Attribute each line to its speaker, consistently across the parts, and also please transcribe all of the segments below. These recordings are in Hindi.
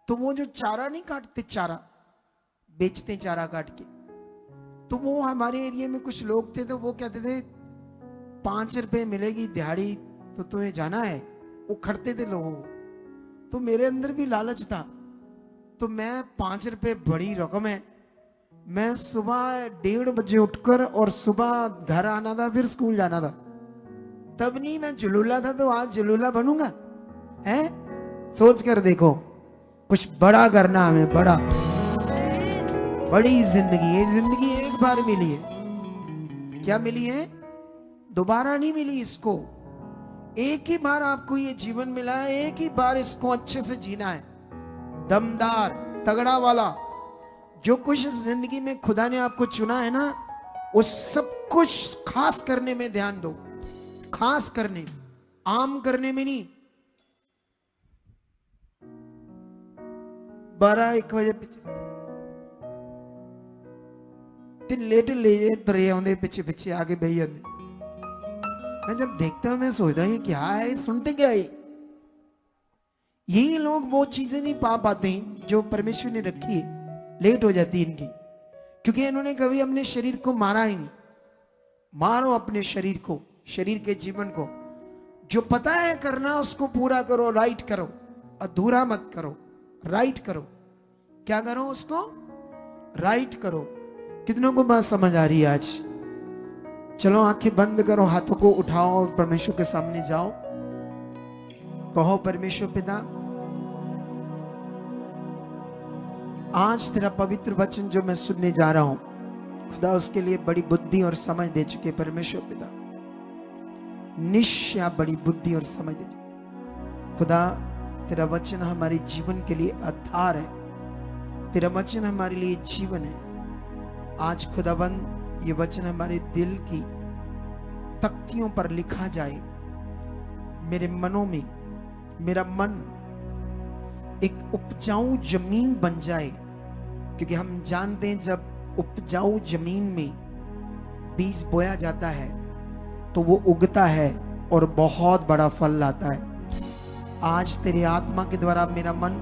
Speaker 1: तो वो जो चारा नहीं काटते, चारा बेचते चारा काट के, तो वो हमारे एरिया में कुछ लोग थे, तो वो कहते थे 5 रुपए मिलेगी दिहाड़ी तो तुम्हें जाना है, वो खड़ते थे लोगों को। तो मेरे अंदर भी लालच था, तो मैं 5 रुपए बड़ी रकम है, मैं सुबह 1:30 बजे उठकर और सुबह घर आना था, फिर स्कूल जाना था। तब नहीं मैं जुलूला था, तो आज जुलूला बनूंगा है? सोच कर देखो, कुछ बड़ा करना हमें, बड़ा बड़ी जिंदगी। ये जिंदगी एक बार मिली है, क्या मिली है? दोबारा नहीं मिली इसको। एक ही बार आपको ये जीवन मिला है, एक ही बार इसको अच्छे से जीना है, दमदार तगड़ा वाला। जो कुछ इस जिंदगी में खुदा ने आपको चुना है ना, वो सब कुछ खास करने में ध्यान दो, खास करने, आम करने में नहीं। 12-1 बजे ढिले ढिले तुरे आते, पीछे पीछे आगे बही जाते। मैं जब देखता हूं मैं सोचता हूं ये क्या है, सुनते क्या है? यही लोग वो चीजें नहीं पा पाते जो परमेश्वर ने रखी है, लेट हो जाती है इनकी, क्योंकि इन्होंने कभी अपने शरीर को मारा ही नहीं। मारो अपने शरीर को, शरीर के जीवन को। जो पता है करना उसको पूरा करो, राइट करो, अधूरा मत करो, राइट करो। क्या करो? उसको राइट करो। कितनों को बात समझ आ रही है आज? चलो आंखें बंद करो, हाथों को उठाओ और परमेश्वर के सामने जाओ। कहो, परमेश्वर पिता, आज तेरा पवित्र वचन जो मैं सुनने जा रहा हूं, खुदा उसके लिए बड़ी बुद्धि और समझ दे चुके। परमेश्वर पिता, निश्चय बड़ी बुद्धि और समझ दे चुके। खुदा, तेरा वचन हमारे जीवन के लिए आधार है, तेरा वचन हमारे लिए जीवन है। आज खुदाबंद ये वचन हमारे दिल की तख्तियों पर लिखा जाए, मेरे मनों में, मेरा मन एक उपजाऊ जमीन बन जाए, क्योंकि हम जानते हैं जब उपजाऊ जमीन में बीज बोया जाता है तो वो उगता है और बहुत बड़ा फल लाता है। आज तेरे आत्मा के द्वारा मेरा मन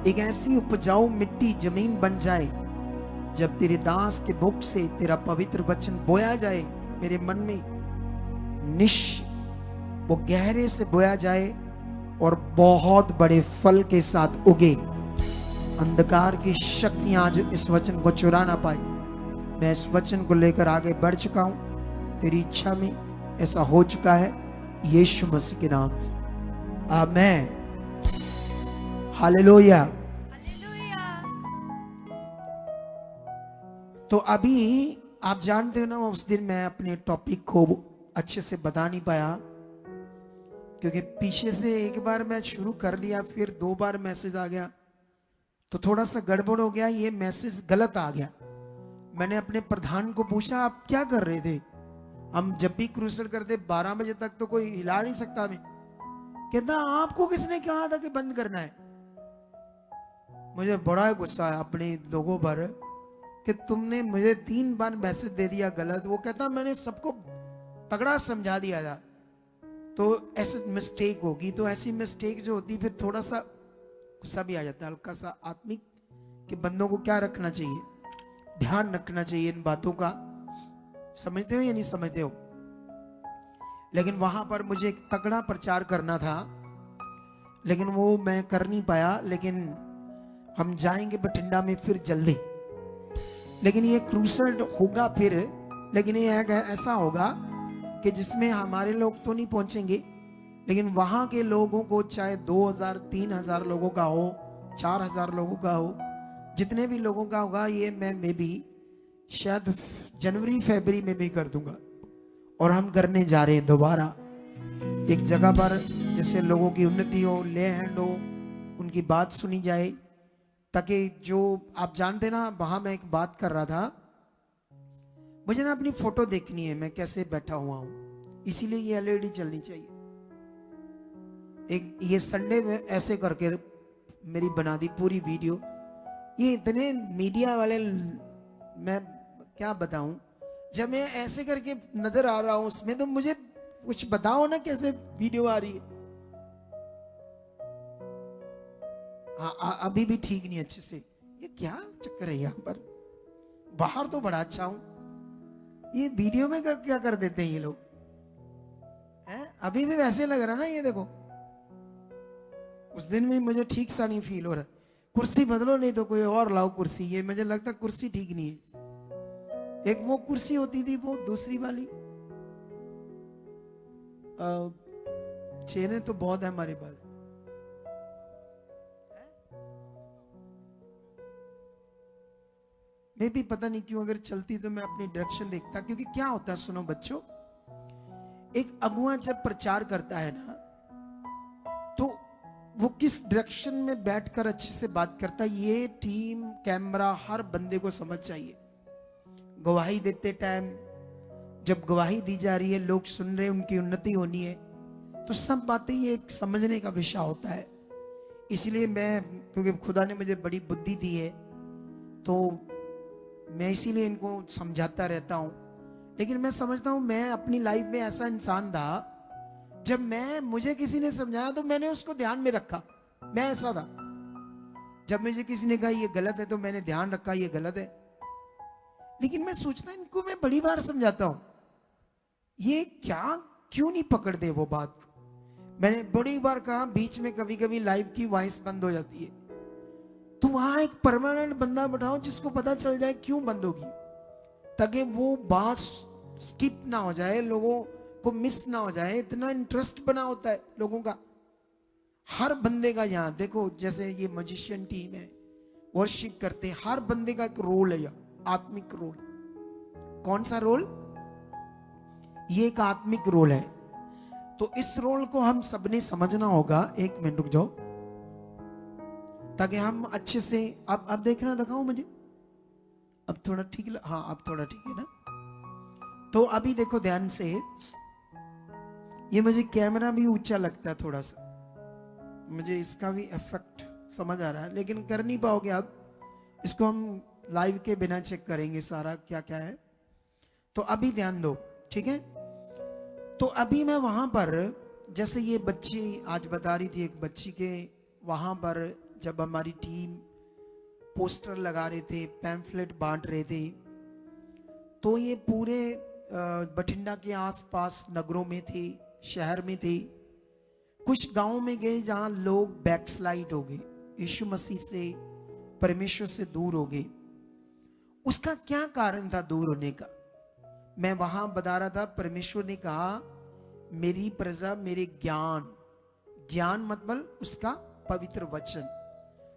Speaker 1: एक ऐसी उपजाऊ मिट्टी जमीन बन जाए, जब तेरे दास के मुख से तेरा पवित्र वचन बोया जाए मेरे मन में, वो गहरे से बोया जाए और बहुत बड़े फल के साथ उगे। अंधकार की शक्तियां आज इस वचन को चुरा ना पाए। मैं इस वचन को लेकर आगे बढ़ चुका हूं, तेरी इच्छा में ऐसा हो चुका है, यीशु मसीह के नाम से, आमेन, हालेलुया। तो अभी आप जानते हो ना, उस दिन मैं अपने टॉपिक को अच्छे से बता नहीं पाया, क्योंकि पीछे से एक बार मैं शुरू कर लिया, फिर 2 बार मैसेज आ गया, तो थोड़ा सा गड़बड़ हो गया, ये मैसेज गलत आ गया। मैंने अपने प्रधान को पूछा, आप क्या कर रहे थे? हम जब भी क्रूसेड करते 12 बजे तक तो कोई हिला नहीं सकता हमें। कहता, आपको किसने कहा था कि बंद करना है? मुझे बड़ा गुस्सा आया अपने लोगों पर कि तुमने मुझे 3 बार मैसेज दे दिया गलत। वो कहता, मैंने सबको तगड़ा समझा दिया था, तो ऐसे मिस्टेक होगी। तो ऐसी मिस्टेक जो होती फिर थोड़ा सा गुस्सा भी आ जाता है, हल्का सा आत्मिक, कि बंदों को क्या रखना चाहिए, ध्यान रखना चाहिए इन बातों का। समझते हो या नहीं समझते हो? लेकिन वहां पर मुझे एक तगड़ा प्रचार करना था, लेकिन वो मैं कर नहीं पाया। लेकिन हम जाएंगे बठिंडा में फिर जल्दी, लेकिन ये क्रूसेड होगा फिर, लेकिन ये ऐसा होगा कि जिसमें हमारे लोग तो नहीं पहुंचेंगे, लेकिन वहां के लोगों को, चाहे 2000 3000 लोगों का हो, 4000 लोगों का हो, जितने भी लोगों का होगा, ये मैं भी शायद जनवरी फरवरी में भी कर दूंगा। और हम करने जा रहे हैं दोबारा एक जगह पर, जिससे लोगों की उन्नति हो, ले हैंड हो, उनकी बात सुनी जाए, ताकि जो आप जानते ना, वहां मैं एक बात कर रहा था, मुझे ना अपनी फोटो देखनी है, मैं कैसे बैठा हुआ हूं, इसीलिए ये एलईडी चलनी चाहिए। एक ये संडे में ऐसे करके मेरी बना दी पूरी वीडियो। ये इतने मीडिया वाले, मैं क्या बताऊं, जब मैं ऐसे करके नजर आ रहा हूं उसमें, तो मुझे कुछ बताओ ना कैसे वीडियो आ रही है। हाँ अभी भी ठीक नहीं अच्छे से। ये क्या चक्कर है यहाँ पर? बाहर तो बड़ा अच्छा हूं, ये वीडियो में क्या कर देते हैं ये लोग हैं? अभी भी वैसे लग रहा ना, ये देखो उस दिन में मुझे ठीक सा नहीं फील हो रहा। कुर्सी बदलो नहीं तो कोई और लाओ कुर्सी, ये मुझे लगता कुर्सी ठीक नहीं है। एक वो कुर्सी होती थी वो दूसरी वाली, चेहरे तो बहुत है हमारे पास। मैं भी पता नहीं क्यों अगर चलती तो मैं अपनी डायरेक्शन देखता, क्योंकि क्या होता है सुनो बच्चों, एक अगुआ जब प्रचार करता है ना तो वो किस डायरेक्शन में बैठकर अच्छे से बात करता है, ये टीम कैमरा हर बंदे को समझ चाहिए। गवाही देते टाइम जब गवाही दी जा रही है, लोग सुन रहे हैं, उनकी उन्नति होनी है, तो सब बातें ये एक समझने का विषय होता है। इसलिए मैं, क्योंकि खुदा ने मुझे बड़ी बुद्धि दी है तो मैं इसीलिए इनको समझाता रहता हूं। लेकिन मैं समझता हूं मैं अपनी लाइफ में ऐसा इंसान था, जब मुझे किसी ने समझाया तो मैंने उसको ध्यान में रखा। मैं ऐसा था, जब मुझे किसी ने कहा ये गलत है तो मैंने ध्यान रखा ये गलत है। लेकिन मैं सोचता इनको मैं बड़ी बार समझाता हूं, ये क्या क्यों नहीं पकड़ते वो बात को। मैंने बड़ी बार कहा, बीच में कभी कभी लाइव की वॉइस बंद हो जाती है, तो वहां एक परमानेंट बंदा बैठाओ जिसको पता चल जाए क्यों बंद होगी, ताकि वो बात स्किप ना हो जाए, लोगों को मिस ना हो जाए। इतना इंटरेस्ट बना होता है लोगों का, हर बंदे का। यहाँ देखो जैसे ये मैजिशियन टीम है, वर्शिप करते हैं, हर बंदे का एक रोल है यहाँ, आत्मिक रोल। कौन सा रोल? ये एक आत्मिक रोल है। तो इस रोल को हम सबने समझना होगा। एक मिनट रुक जाओ, ताकि हम अच्छे से, अब देखना दिखाओ मुझे, अब थोड़ा ठीक, हाँ अब थोड़ा ठीक है ना। तो अभी देखो ध्यान से, ये मुझे कैमरा भी ऊंचा लगता है थोड़ा सा, मुझे इसका भी इफेक्ट समझ आ रहा है, लेकिन कर नहीं पाओगे आप इसको, हम लाइव के बिना चेक करेंगे सारा क्या क्या है। तो अभी ध्यान दो, ठीक है। तो अभी मैं वहां पर, जैसे ये बच्ची आज बता रही थी, एक बच्ची के वहां पर जब हमारी टीम पोस्टर लगा रहे थे, पैम्फलेट बांट रहे थे, तो ये पूरे बठिंडा के आसपास नगरों में थे, शहर में थे, कुछ गांव में गए जहां लोग बैकस्लाइड हो गए, यीशु मसीह से, परमेश्वर से दूर हो गए। उसका क्या कारण था दूर होने का? मैं वहां बता रहा था, परमेश्वर ने कहा मेरी प्रजा मेरे ज्ञान, ज्ञान मतलब उसका पवित्र वचन,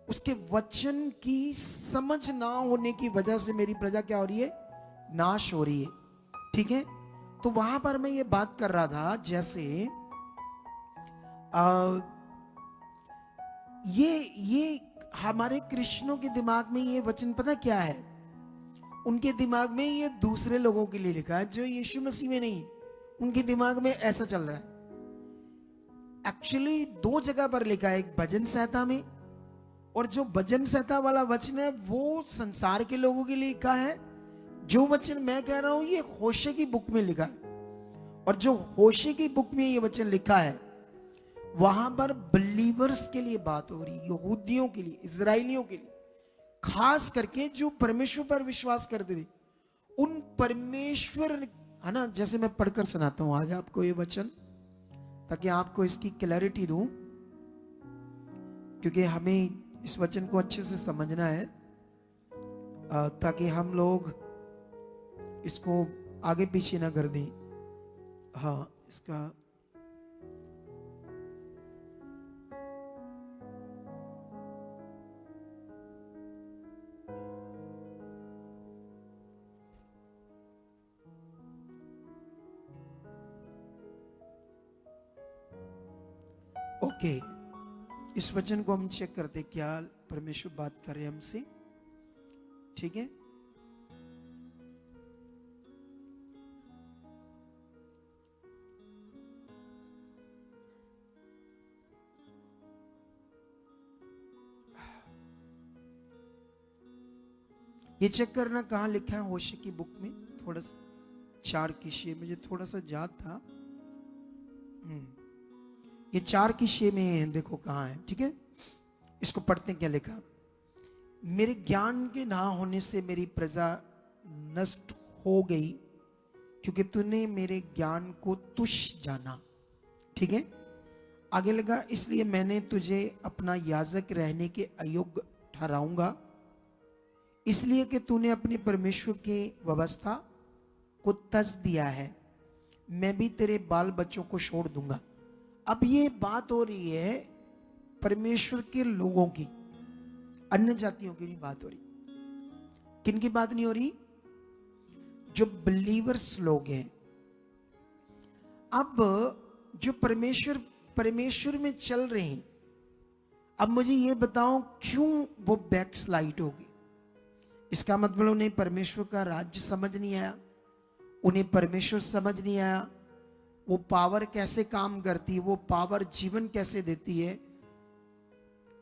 Speaker 1: उसके वचन की समझ ना होने की वजह से मेरी प्रजा क्या हो रही है? नाश हो रही है, ठीक है। तो वहां पर मैं ये बात कर रहा था, जैसे ये हमारे कृष्णों के दिमाग में ये वचन पता क्या है? उनके दिमाग में ये दूसरे लोगों के लिए लिखा है जो यीशु मसीह में नहीं, उनके दिमाग में ऐसा चल रहा है। एक्चुअली दो जगह पर लिखा है, एक भजन संहिता में, और जो भजन संहिता वाला वचन है वो संसार के लोगों के लिए लिखा है। जो वचन मैं कह रहा हूं ये होशे की बुक में लिखा है, और जो होशे की बुक में ये वचन लिखा है वहां पर बिलीवर्स के लिए बात हो रही, यहूदियों के लिए, इजराइलियों के लिए, खास करके जो परमेश्वर पर विश्वास करते थे, उन परमेश्वर, है ना। जैसे मैं पढ़कर सुनाता हूं आज आपको ये वचन, ताकि आपको इसकी क्लैरिटी दूं, क्योंकि हमें इस वचन को अच्छे से समझना है, ताकि हम लोग इसको आगे पीछे ना कर दें। हाँ इसका ओके, इस वचन को हम चेक करते क्या परमेश्वर बात कर रहे हैं हमसे, ठीक है। ये चेक करना कहाँ लिखा है होशे की बुक में, थोड़ा सा 4 की शे, मुझे थोड़ा सा याद था। ये 4 की शे में है, देखो कहाँ है, ठीक है। इसको पढ़ते क्या लिखा, मेरे ज्ञान के ना होने से मेरी प्रजा नष्ट हो गई, क्योंकि तूने मेरे ज्ञान को तुच्छ जाना। ठीक है, आगे लगा, इसलिए मैंने तुझे अपना याजक रहने के अयोग्य ठहराऊंगा, इसलिए कि तूने अपने परमेश्वर की व्यवस्था को तज दिया है, मैं भी तेरे बाल बच्चों को छोड़ दूंगा। अब ये बात हो रही है परमेश्वर के लोगों की, अन्य जातियों की नहीं बात हो रही। किन की बात नहीं हो रही? जो बिलीवर्स लोग हैं। अब जो परमेश्वर में चल रहे हैं, अब मुझे ये बताओ क्यों वो बैकस्लाइड हो गई? इसका मतलब उन्हें परमेश्वर का राज्य समझ नहीं आया, उन्हें परमेश्वर समझ नहीं आया, वो पावर कैसे काम करती है, वो पावर जीवन कैसे देती है,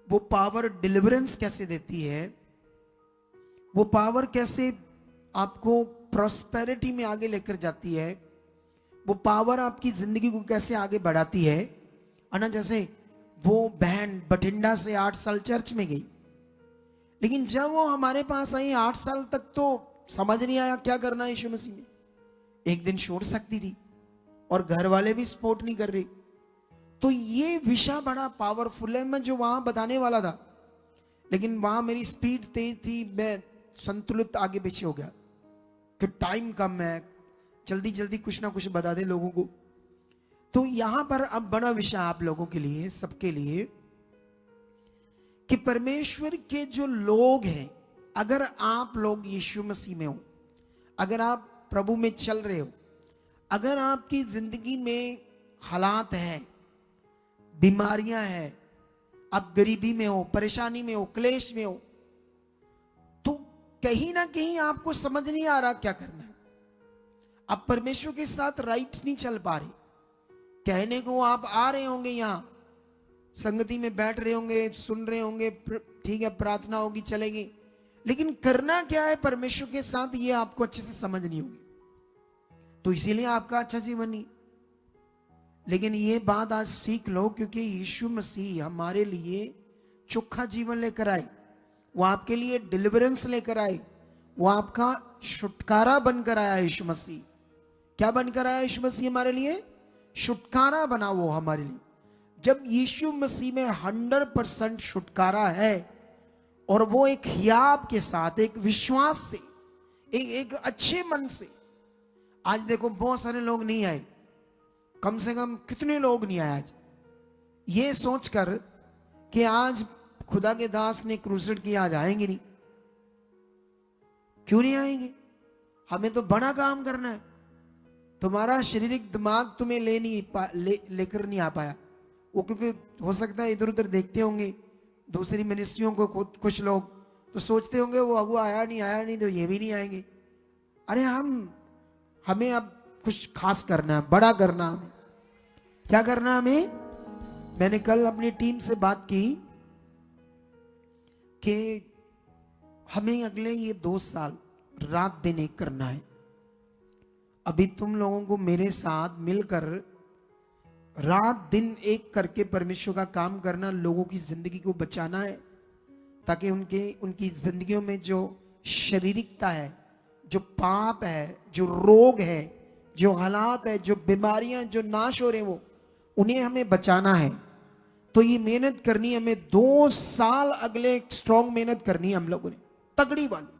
Speaker 1: वो पावर डिलीवरेंस कैसे देती है, वो पावर कैसे आपको प्रॉस्पेरिटी में आगे लेकर जाती है, वो पावर आपकी जिंदगी को कैसे आगे बढ़ाती है ना। जैसे वो बहन बठिंडा से 8 साल चर्च में गई, लेकिन जब वो हमारे पास आई 8 साल तक तो समझ नहीं आया क्या करना है यीशु मसीह में। एक दिन छोड़ सकती थी और घर वाले भी सपोर्ट नहीं कर रहे। तो ये विषय बड़ा पावरफुल है, मैं जो वहां बताने वाला था, लेकिन वहां मेरी स्पीड तेज थी, मैं संतुलित आगे पीछे हो गया कि टाइम कम है, जल्दी जल्दी कुछ ना कुछ बता दे लोगों को। तो यहां पर अब बड़ा विषय आप लोगों के लिए, सबके लिए, कि परमेश्वर के जो लोग हैं, अगर आप लोग यीशु मसीह में हो, अगर आप प्रभु में चल रहे हो, अगर आपकी जिंदगी में हालात हैं, बीमारियां हैं, आप गरीबी में हो, परेशानी में हो, क्लेश में हो, तो कहीं ना कहीं आपको समझ नहीं आ रहा क्या करना है। आप परमेश्वर के साथ राइट नहीं चल पा रहे। कहने को आप आ रहे होंगे, यहां संगति में बैठ रहे होंगे, सुन रहे होंगे, ठीक है, प्रार्थना होगी, चलेगी, लेकिन करना क्या है परमेश्वर के साथ, ये आपको अच्छे से समझ नहीं होगी। तो इसीलिए आपका अच्छा जीवन नहीं। लेकिन ये बात आज सीख लो, क्योंकि यीशु मसीह हमारे लिए चोखा जीवन लेकर आए, वो आपके लिए डिलीवरेंस लेकर आए, वो आपका छुटकारा बनकर आया। यीशु मसीह क्या बनकर आया? यीशु मसीह हमारे लिए छुटकारा बना वो हमारे लिए। जब यीशु मसीह में 100% छुटकारा है, और वो एक हियाब के साथ, एक विश्वास से, एक अच्छे मन से, आज देखो बहुत सारे लोग नहीं आए, कम से कम कितने लोग नहीं आए आज, ये सोचकर कि आज खुदा के दास ने क्रूसेड किया, आज आएंगे नहीं। क्यों नहीं आएंगे? हमें तो बड़ा काम करना है। तुम्हारा शारीरिक दिमाग तुम्हें लेकर नहीं आ पाया वो, क्योंकि हो सकता है इधर उधर देखते होंगे दूसरी मिनिस्ट्रियों को, कुछ लोग तो सोचते होंगे वो अगुआ आया नहीं तो ये भी नहीं आएंगे। अरे हमें अब कुछ खास करना है, बड़ा करना। हमें क्या करना? हमें, मैंने कल अपनी टीम से बात की कि हमें अगले ये 2 साल रात दिन एक करना है। अभी तुम लोगों को मेरे साथ मिलकर रात दिन एक करके परमेश्वर का काम करना, लोगों की जिंदगी को बचाना है, ताकि उनकी जिंदगियों में जो शारीरिकता है, जो पाप है, जो रोग है, जो हालात है, जो बीमारियां जो नाश हो रहे हैं, वो उन्हें हमें बचाना है। तो ये मेहनत करनी है हमें। 2 साल अगले स्ट्रॉन्ग मेहनत करनी है हम लोगों ने, तगड़ी वाली।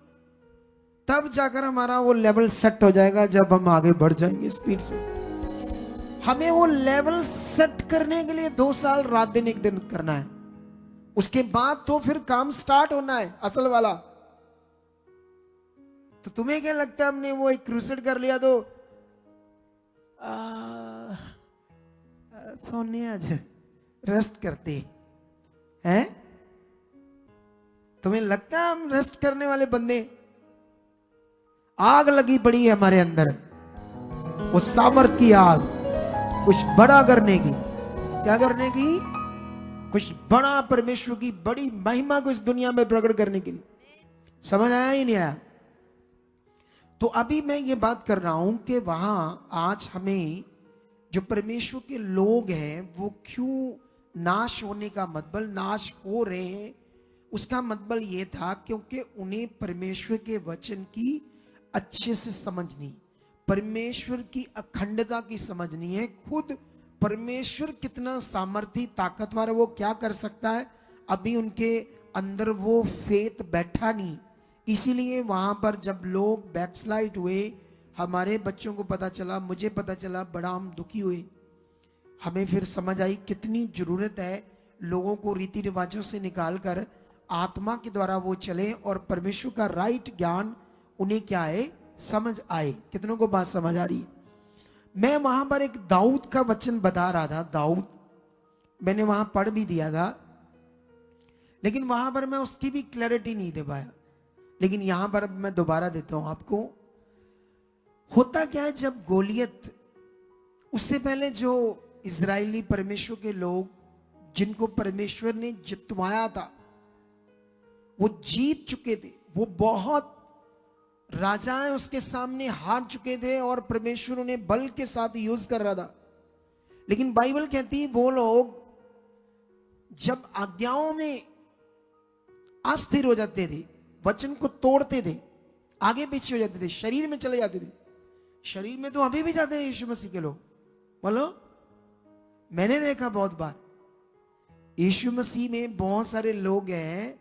Speaker 1: तब जाकर हमारा वो लेवल सेट हो जाएगा, जब हम आगे बढ़ जाएंगे स्पीड से। हमें वो लेवल सेट करने के लिए 2 साल रात दिन एक दिन करना है। उसके बाद तो फिर काम स्टार्ट होना है असल वाला। तो तुम्हें क्या लगता है, हमने वो एक क्रूसेड कर लिया तो सोने आज रेस्ट करते हैं? तुम्हें लगता है हम रेस्ट करने वाले बंदे? आग लगी पड़ी है हमारे अंदर, वो सामर्थ की आग, कुछ बड़ा करने की। क्या करने की? कुछ बड़ा, परमेश्वर की बड़ी महिमा को इस दुनिया में प्रकट करने के लिए। समझ आया ही नहीं आया? तो अभी मैं ये बात कर रहा हूं कि वहां आज हमें जो परमेश्वर के लोग हैं वो क्यों नाश होने का मतलब, नाश हो रहे हैं उसका मतलब ये था क्योंकि उन्हें परमेश्वर के वचन की अच्छे से समझ नहीं, परमेश्वर की अखंडता की समझ नहीं है, खुद परमेश्वर कितना सामर्थी ताकतवर है, वो क्या कर सकता है, अभी उनके अंदर वो फेथ बैठा नहीं। इसीलिए वहां पर जब लोग बैकस्लाइड हुए, हमारे बच्चों को पता चला, मुझे पता चला, बड़ा हम दुखी हुए। हमें फिर समझ आई कितनी जरूरत है लोगों को रीति रिवाजों से निकालकर आत्मा के द्वारा वो चले और परमेश्वर का राइट ज्ञान उन्हें क्या है, समझ आए। कितनों को बात समझ आ रही है? मैं वहां पर एक दाऊद का वचन बता रहा था, दाऊद मैंने वहां पढ़ भी दिया था, लेकिन वहां पर मैं उसकी भी क्लैरिटी नहीं दे पाया, लेकिन यहां पर मैं दोबारा देता हूं आपको। होता क्या है, जब गोलियत, उससे पहले जो इजरायली परमेश्वर के लोग जिनको परमेश्वर ने जितवाया था, वो जीत चुके थे, वो बहुत राजाएं उसके सामने हार चुके थे और परमेश्वर उन्हें बल के साथ यूज कर रहा था। लेकिन बाइबल कहती है वो लोग जब आज्ञाओं में अस्थिर हो जाते थे, वचन को तोड़ते थे, आगे पीछे हो जाते थे, शरीर में चले जाते थे। शरीर में तो अभी भी जाते हैं यीशु मसीह के लोग, बोलो। मैंने देखा बहुत बार यीशु मसीह में बहुत सारे लोग हैं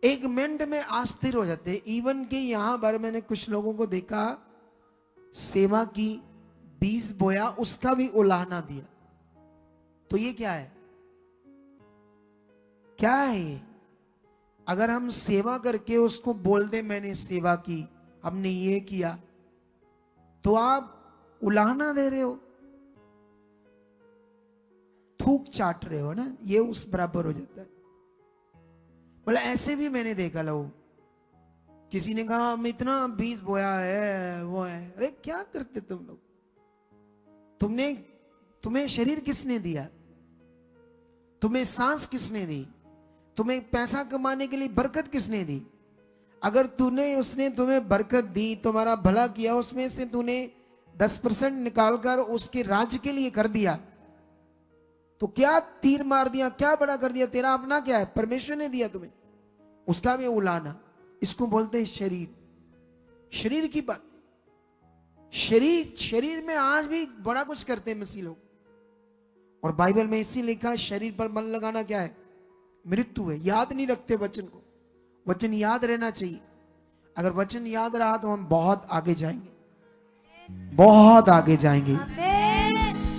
Speaker 1: एक मिनट में अस्थिर हो जाते। इवन के यहां पर मैंने कुछ लोगों को देखा, सेवा की, बीज बोया, उसका भी उलाहना दिया। तो ये क्या है, क्या है ये? अगर हम सेवा करके उसको बोल दे मैंने सेवा की, हमने ये किया, तो आप उलाहना दे रहे हो, थूक चाट रहे हो ना, ये उस बराबर हो जाता है। बोला ऐसे भी मैंने देखा लोग, किसी ने कहा हम इतना बीज बोया है, वो है। अरे क्या करते तुम लोग? तुम्हें शरीर किसने दिया? तुम्हें सांस किसने दी? तुम्हें पैसा कमाने के लिए बरकत किसने दी? अगर उसने तुम्हें बरकत दी, तुम्हारा भला किया, उसमें से तूने 10% निकालकर उसके राज्य के लिए कर दिया, तो क्या तीर मार दिया, क्या बड़ा कर दिया? तेरा अपना क्या है? परमेश्वर ने दिया तुम्हें, उसका भी उलाना। इसको बोलते हैं शरीर, शरीर की बात। शरीर में आज भी बड़ा कुछ करते हैं मसीह लोग, और बाइबल में इसी लिखा शरीर पर मन लगाना क्या है? मृत्यु है। याद नहीं रखते वचन को। वचन याद रहना चाहिए। अगर वचन याद रहा तो हम बहुत आगे जाएंगे, बहुत आगे जाएंगे।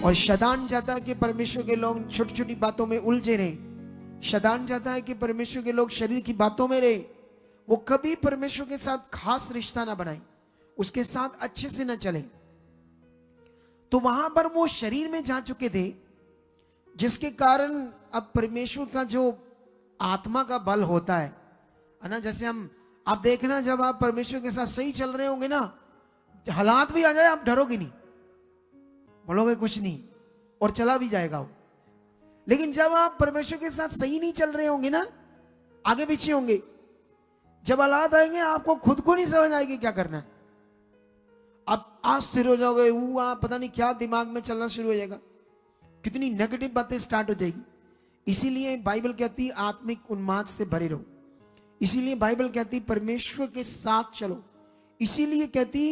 Speaker 1: और शैतान चाहता है कि परमेश्वर के लोग छोटी छोटी बातों में उलझे रहे। शैतान चाहता है कि परमेश्वर के लोग शरीर की बातों में रहे, वो कभी परमेश्वर के साथ खास रिश्ता ना बनाए, उसके साथ अच्छे से ना चले। तो वहां पर वो शरीर में जा चुके थे, जिसके कारण अब परमेश्वर का जो आत्मा का बल होता है ना, जैसे आप देखना, जब आप परमेश्वर के साथ सही चल रहे होंगे ना, हालात भी आ जाए आप डरोगे नहीं, बोलोगे कुछ नहीं, और चला भी जाएगा वो। लेकिन जब आप परमेश्वर के साथ सही नहीं चल रहे होंगे ना, आगे पीछे होंगे, जब हालात आएंगे आपको खुद को नहीं समझ आएगी क्या करना है। आप अस्थिर हो जाओगे, वो पता नहीं क्या दिमाग में चलना शुरू हो जाएगा, कितनी नेगेटिव बातें स्टार्ट हो जाएगी। इसीलिए बाइबल कहती है आत्मिक उन्माद से भरे रहो। इसीलिए बाइबल कहती परमेश्वर के साथ चलो। इसीलिए कहती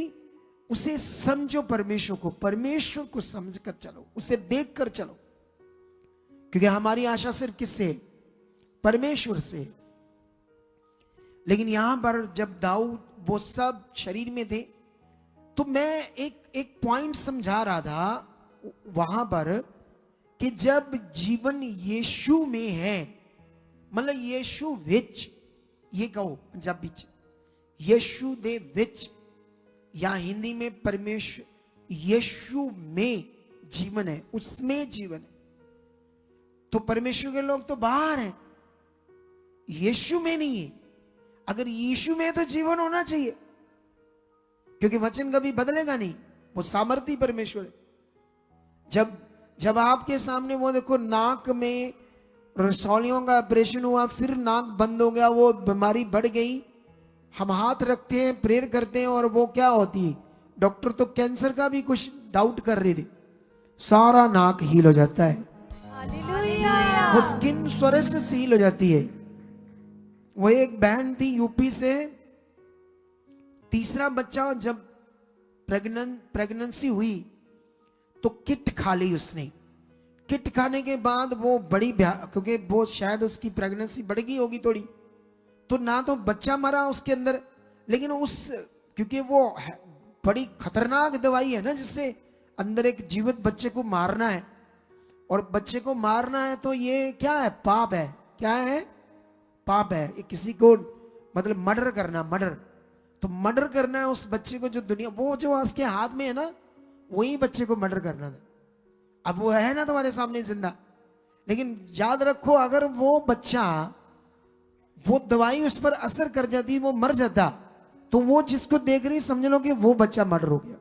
Speaker 1: उसे समझो, परमेश्वर को समझ कर चलो, उसे देख कर चलो, क्योंकि हमारी आशा सिर्फ किससे है? परमेश्वर से। लेकिन यहां पर जब दाऊद वो सब शरीर में थे, तो मैं एक पॉइंट समझा रहा था वहां पर कि जब जीवन यीशु में है, मतलब यीशु विच, ये कहो पंजाबी च, यीशु दे विच, या हिंदी में परमेश्वर, यीशु में जीवन है, उसमें जीवन है। तो परमेश्वर के लोग तो बाहर हैं, यीशु में नहीं है। अगर यीशु में है तो जीवन होना चाहिए, क्योंकि वचन कभी बदलेगा नहीं, वो सामर्थी परमेश्वर है। जब आपके सामने वो देखो, नाक में रसौलियों का ऑपरेशन हुआ, फिर नाक बंद हो गया, वो बीमारी बढ़ गई, हम हाथ रखते हैं, प्रेयर करते हैं, और वो क्या होती है, डॉक्टर तो कैंसर का भी कुछ डाउट कर रहे थे, सारा नाक हील हो जाता है। वो स्किन स्वरज से सील हो जाती है। वो एक बहन थी यूपी से, तीसरा बच्चा जब प्रेगनेंसी हुई तो किट खा ली उसने। किट खाने के बाद वो बड़ी, क्योंकि वो शायद उसकी प्रेगनेंसी बढ़ गई होगी थोड़ी, तो ना तो बच्चा मरा उसके अंदर, लेकिन क्योंकि वो बड़ी खतरनाक दवाई है ना, जिससे अंदर एक जीवित बच्चे को मारना है, और बच्चे को मारना है तो ये क्या है, पाप है। क्या है? पाप है। ये किसी को मतलब मर्डर करना, मर्डर, तो मर्डर करना है उस बच्चे को, जो दुनिया, वो जो उसके हाथ में है ना, वही बच्चे को मर्डर करना था। अब वो है ना तुम्हारे सामने जिंदा, लेकिन याद रखो अगर वो बच्चा, वो दवाई उस पर असर कर जाती, वो मर जाता, तो वो जिसको देख रही समझ लो कि वो बच्चा मर्डर हो गया।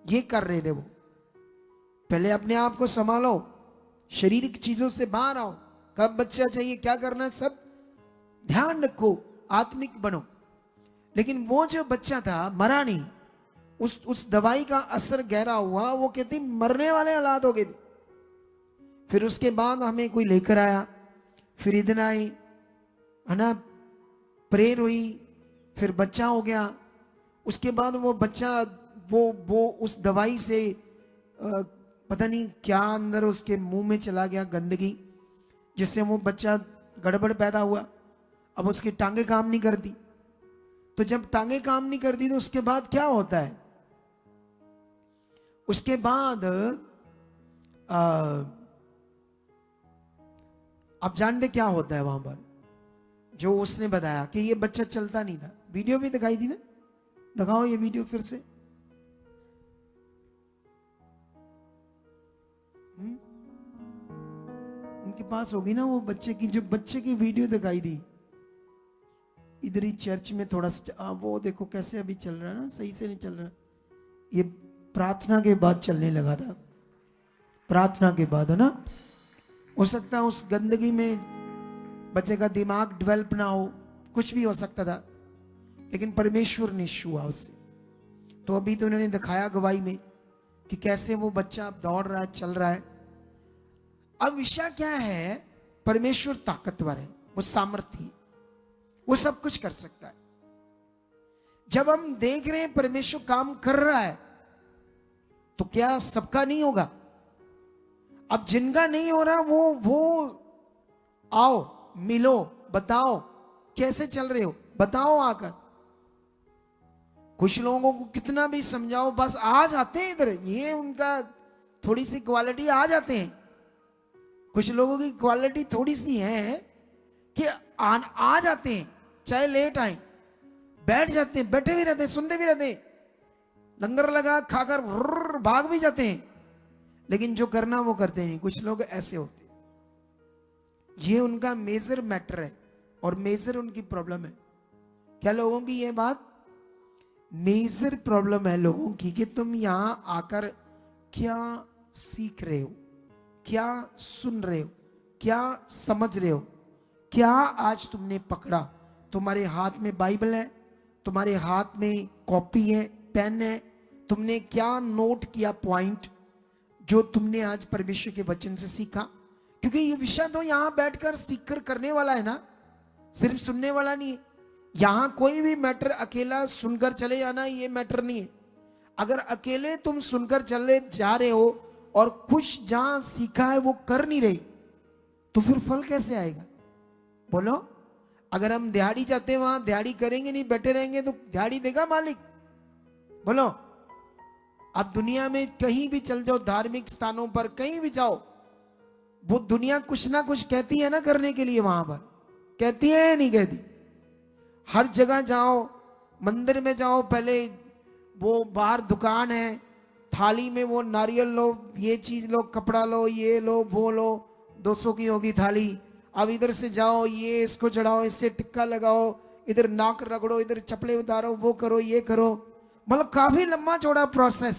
Speaker 1: ये कर रहे थे वो। पहले अपने आप को संभालो, शारीरिक चीजों से बाहर आओ। कब बच्चा चाहिए, क्या करना है, सब ध्यान रखो, आत्मिक बनो। लेकिन वो जो बच्चा था मरा नहीं, उस दवाई का असर गहरा हुआ, वो कहती मरने वाले हालात हो गए थे। फिर उसके बाद हमें कोई लेकर आया, फिर इधर आई, है ना, प्रेयर हुई, फिर बच्चा हो गया। उसके बाद वो बच्चा, वो उस दवाई से पता नहीं क्या अंदर उसके मुंह में चला गया, गंदगी, जिससे वो बच्चा गड़बड़ पैदा हुआ। अब उसकी टांगे काम नहीं करती, तो जब टांगे काम नहीं करती तो उसके बाद क्या होता है, उसके बाद आप जानते क्या होता है वहां पर, जो उसने बताया कि ये बच्चा चलता नहीं था। वीडियो भी दिखाई थी ना, दिखाओ ये वीडियो फिर से। उनके पास होगी ना वो बच्चे की, जो बच्चे की वीडियो दिखाई दी, इधर ही चर्च में थोड़ा सा, वो देखो कैसे अभी चल रहा है ना, सही से नहीं चल रहा। ये प्रार्थना के बाद चलने लगा था, प्रार्थना के बाद, है ना। हो सकता है उस गंदगी में बच्चे का दिमाग डेवलप ना हो, कुछ भी हो सकता था, लेकिन परमेश्वर ने छुआ उससे। तो अभी तो उन्होंने दिखाया गवाही में कि कैसे वो बच्चा अब दौड़ रहा है, चल रहा है। अब विषय क्या है, परमेश्वर ताकतवर है, वो सामर्थी, वो सब कुछ कर सकता है। जब हम देख रहे हैं परमेश्वर काम कर रहा है, तो क्या सबका नहीं होगा? अब जिनका नहीं हो रहा, वो आओ, मिलो, बताओ कैसे चल रहे हो, बताओ आकर। कुछ लोगों को कितना भी समझाओ, बस आ जाते हैं इधर, ये उनका थोड़ी सी क्वालिटी, आ जाते हैं। कुछ लोगों की क्वालिटी थोड़ी सी है कि आ जाते हैं, चाहे लेट आए, बैठ जाते हैं, बैठे भी रहते हैं, सुनते भी रहते हैं, लंगर लगा खाकर भाग भी जाते हैं, लेकिन जो करना वो करते नहीं। कुछ लोग ऐसे होते, ये उनका मेजर मैटर है और मेजर उनकी प्रॉब्लम है। क्या लोगों की ये बात मेजर प्रॉब्लम है लोगों की, कि तुम यहां आकर क्या सीख रहे हो, क्या सुन रहे हो, क्या समझ रहे हो, क्या आज तुमने पकड़ा। तुम्हारे हाथ में बाइबल है, तुम्हारे हाथ में कॉपी है, पेन है, तुमने क्या नोट किया पॉइंट जो तुमने आज परमेश्वर के वचन से सीखा। क्योंकि ये विषय तो यहां बैठकर सीखकर करने वाला है ना, सिर्फ सुनने वाला नहीं है। यहां कोई भी मैटर अकेला सुनकर चले जाना, ये मैटर नहीं है। अगर अकेले तुम सुनकर चले जा रहे हो और कुछ जहां सीखा है वो कर नहीं रहे, तो फिर फल कैसे आएगा? बोलो। अगर हम दिहाड़ी जाते हैं, वहां दिहाड़ी करेंगे नहीं, बैठे रहेंगे, तो दिहाड़ी देगा मालिक? बोलो। आप दुनिया में कहीं भी चल जाओ, धार्मिक स्थानों पर कहीं भी जाओ, वो दुनिया कुछ ना कुछ कहती है ना करने के लिए, वहां पर कहती है या नहीं कहती? हर जगह जाओ, मंदिर में जाओ, पहले वो बाहर दुकान है, थाली में वो नारियल लो, ये चीज लो, कपड़ा लो, ये लो, वो लो, 200 की होगी थाली। अब इधर से जाओ, ये इसको चढ़ाओ, इससे टिक्का लगाओ, इधर नाक रगड़ो, इधर चपले उतारो, वो करो, ये करो, मतलब काफी लंबा चौड़ा प्रोसेस।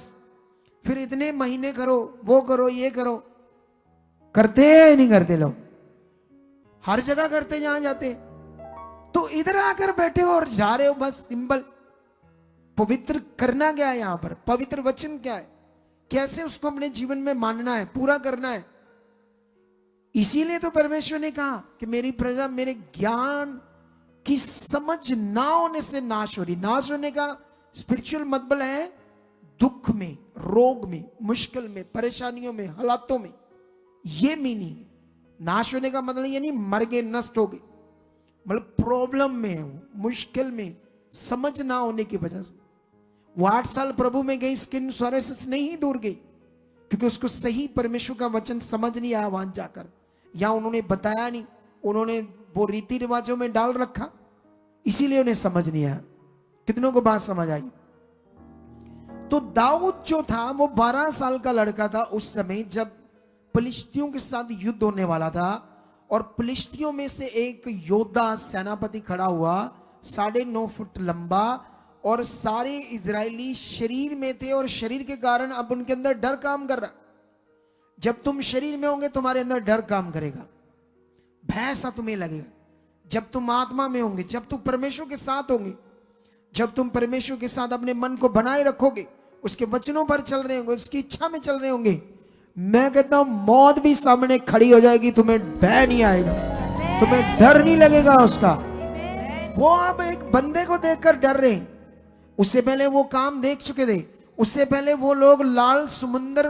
Speaker 1: फिर इतने महीने करो, वो करो, ये करो। करते हैं नहीं करते लोग? हर जगह करते जहां जाते। तो इधर आकर बैठे हो और जा रहे हो, बस सिंपल। पवित्र करना क्या है यहां पर? पवित्र वचन क्या है? कैसे उसको अपने जीवन में मानना है, पूरा करना है? इसीलिए तो परमेश्वर ने कहा कि मेरी प्रजा मेरे ज्ञान की समझ ना होने से नाश हो रही। नाश होने का स्पिरिचुअल मतलब है दुख में, रोग में, मुश्किल में, परेशानियों में, हालातों में, ये मीनिंग। नाश होने का मतलब यानी मर गए, नष्ट हो गए, मतलब प्रॉब्लम में, मुश्किल में, समझ ना होने की वजह से। वो 8 साल प्रभु में गई, स्किन सोरायसिस नहीं दूर गई, क्योंकि उसको सही परमेश्वर का वचन समझ नहीं आया वहां जाकर, या उन्होंने बताया नहीं, उन्होंने वो रीति रिवाजों में डाल रखा, इसीलिए उन्हें समझ नहीं आया। कितनों को बात समझ आई? तो दाऊद जो था वो 12 साल का लड़का था उस समय जब फिलिस्तियों के साथ युद्ध होने वाला था, और फिलिस्तियों में से एक योद्धा सेनापति खड़ा हुआ, 9.5 फुट लंबा, और सारे इजरायली शरीर में थे, और शरीर के कारण अब उनके अंदर डर काम कर रहा। जब तुम शरीर में होंगे तुम्हारे अंदर डर काम करेगा, भय सा तुम्हें लगेगा। जब तुम आत्मा में होंगे, जब तुम परमेश्वर के साथ होंगे, जब तुम परमेश्वर के साथ अपने मन को बनाए रखोगे, उसके वचनों पर चल रहे होंगे, उसकी इच्छा में चल रहे होंगे, मैं कहता हूं मौत भी सामने खड़ी हो जाएगी, तुम्हें भय नहीं आएगा, तुम्हें डर नहीं लगेगा उसका। वो अब एक बंदे को देखकर डर रहे हैं, उससे पहले वो काम देख चुके थे। उससे पहले वो लोग लाल समुद्र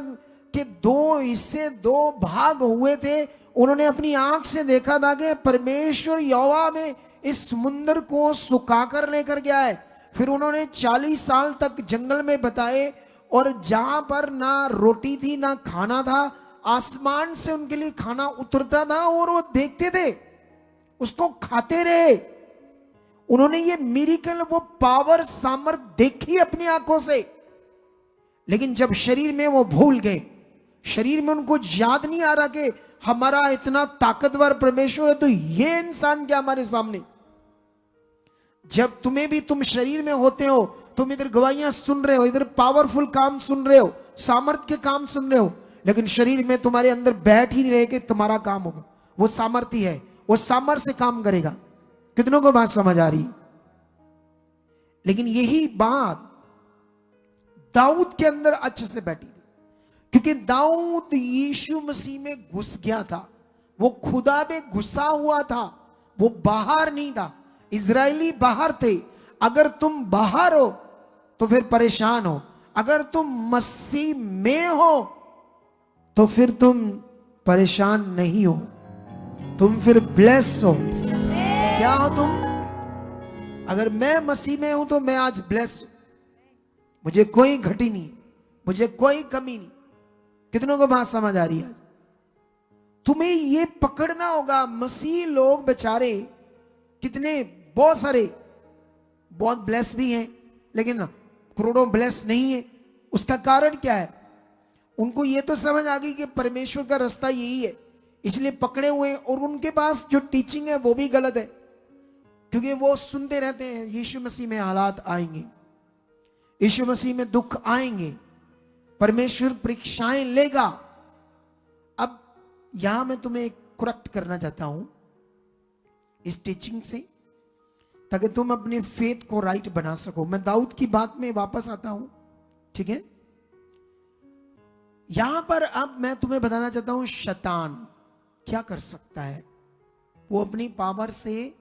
Speaker 1: के 2 हिस्से, 2 भाग हुए थे। उन्होंने अपनी आंख से देखा था कि परमेश्वर यहोवा में इस समुद्र को सुखाकर लेकर गया है। फिर उन्होंने 40 साल तक जंगल में बताए, और जहां पर ना रोटी थी ना खाना था, आसमान से उनके लिए खाना उतरता था और वो देखते थे, उसको खाते रहे। उन्होंने ये मिरेकल, वो पावर, सामर्थ देखी अपनी आंखों से। लेकिन जब शरीर में वो भूल गए, शरीर में उनको याद नहीं आ रहा कि हमारा इतना ताकतवर परमेश्वर है, तो ये इंसान क्या हमारे सामने। जब तुम्हें भी, तुम शरीर में होते हो, तुम इधर गवाहियां सुन रहे हो, इधर पावरफुल काम सुन रहे हो, सामर्थ के काम सुन रहे हो, लेकिन शरीर में तुम्हारे अंदर बैठ ही नहीं रहे कि तुम्हारा काम होगा। वो सामर्थ्य है, वो सामर्थ्य से काम करेगा। कितनों को बात समझ आ रही? लेकिन यही बात दाऊद के अंदर अच्छे से बैठी थी, क्योंकि दाऊद यीशु मसीह में घुस गया था। वो खुदा में घुसा हुआ था, वो बाहर नहीं था। इजरायली बाहर थे। अगर तुम बाहर हो तो फिर परेशान हो, अगर तुम मसीह में हो तो फिर तुम परेशान नहीं हो, तुम फिर ब्लेस हो। क्या हो तुम? अगर मैं मसीह में हूं तो मैं आज ब्लेस हूं, मुझे कोई घटी नहीं, मुझे कोई कमी नहीं। कितनों को बात समझ आ रही है? तुम्हें ये पकड़ना होगा। मसीह लोग बेचारे कितने, बहुत सारे बहुत ब्लेस भी हैं, लेकिन करोड़ों ब्लेस नहीं है। उसका कारण क्या है? उनको ये तो समझ आ गई कि परमेश्वर का रास्ता यही है, इसलिए पकड़े हुए हैं। और उनके पास जो टीचिंग है वो भी गलत है, क्योंकि वो सुनते रहते हैं यीशु मसीह में हालात आएंगे, यीशु मसीह में दुख आएंगे, परमेश्वर परीक्षाएं लेगा। अब यहां मैं तुम्हें करेक्ट करना चाहता हूं इस टीचिंग से, ताकि तुम अपने फेथ को राइट बना सको। मैं दाऊद की बात में वापस आता हूं, ठीक है? यहां पर अब मैं तुम्हें बताना चाहता हूं शैतान क्या कर सकता है। वो अपनी पावर से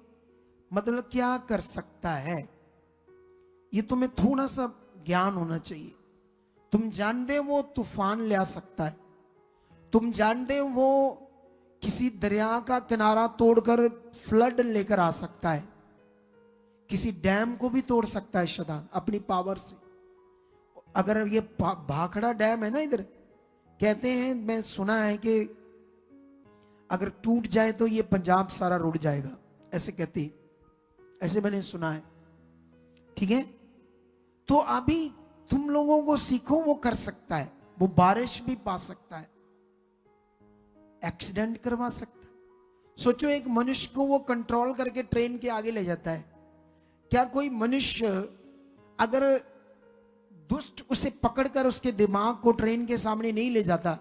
Speaker 1: मतलब क्या कर सकता है, ये तुम्हें थोड़ा सा ज्ञान होना चाहिए। तुम जानते हो वो तूफान ले आ सकता है, तुम जानते हो वो किसी दरिया का किनारा तोड़कर फ्लड लेकर आ सकता है, किसी डैम को भी तोड़ सकता है शैतान अपनी पावर से। अगर ये भाखड़ा डैम है ना, इधर कहते हैं, मैं सुना है कि अगर टूट जाए तो ये पंजाब सारा रुड़ जाएगा, ऐसे कहते हैं, ऐसे मैंने सुना है, ठीक है? तो अभी तुम लोगों को सीखो, वो कर सकता है, वो बारिश भी पा सकता है, एक्सीडेंट करवा सकता है। सोचो एक मनुष्य को वो कंट्रोल करके ट्रेन के आगे ले जाता है। क्या कोई मनुष्य अगर दुष्ट उसे पकड़कर उसके दिमाग को ट्रेन के सामने नहीं ले जाता,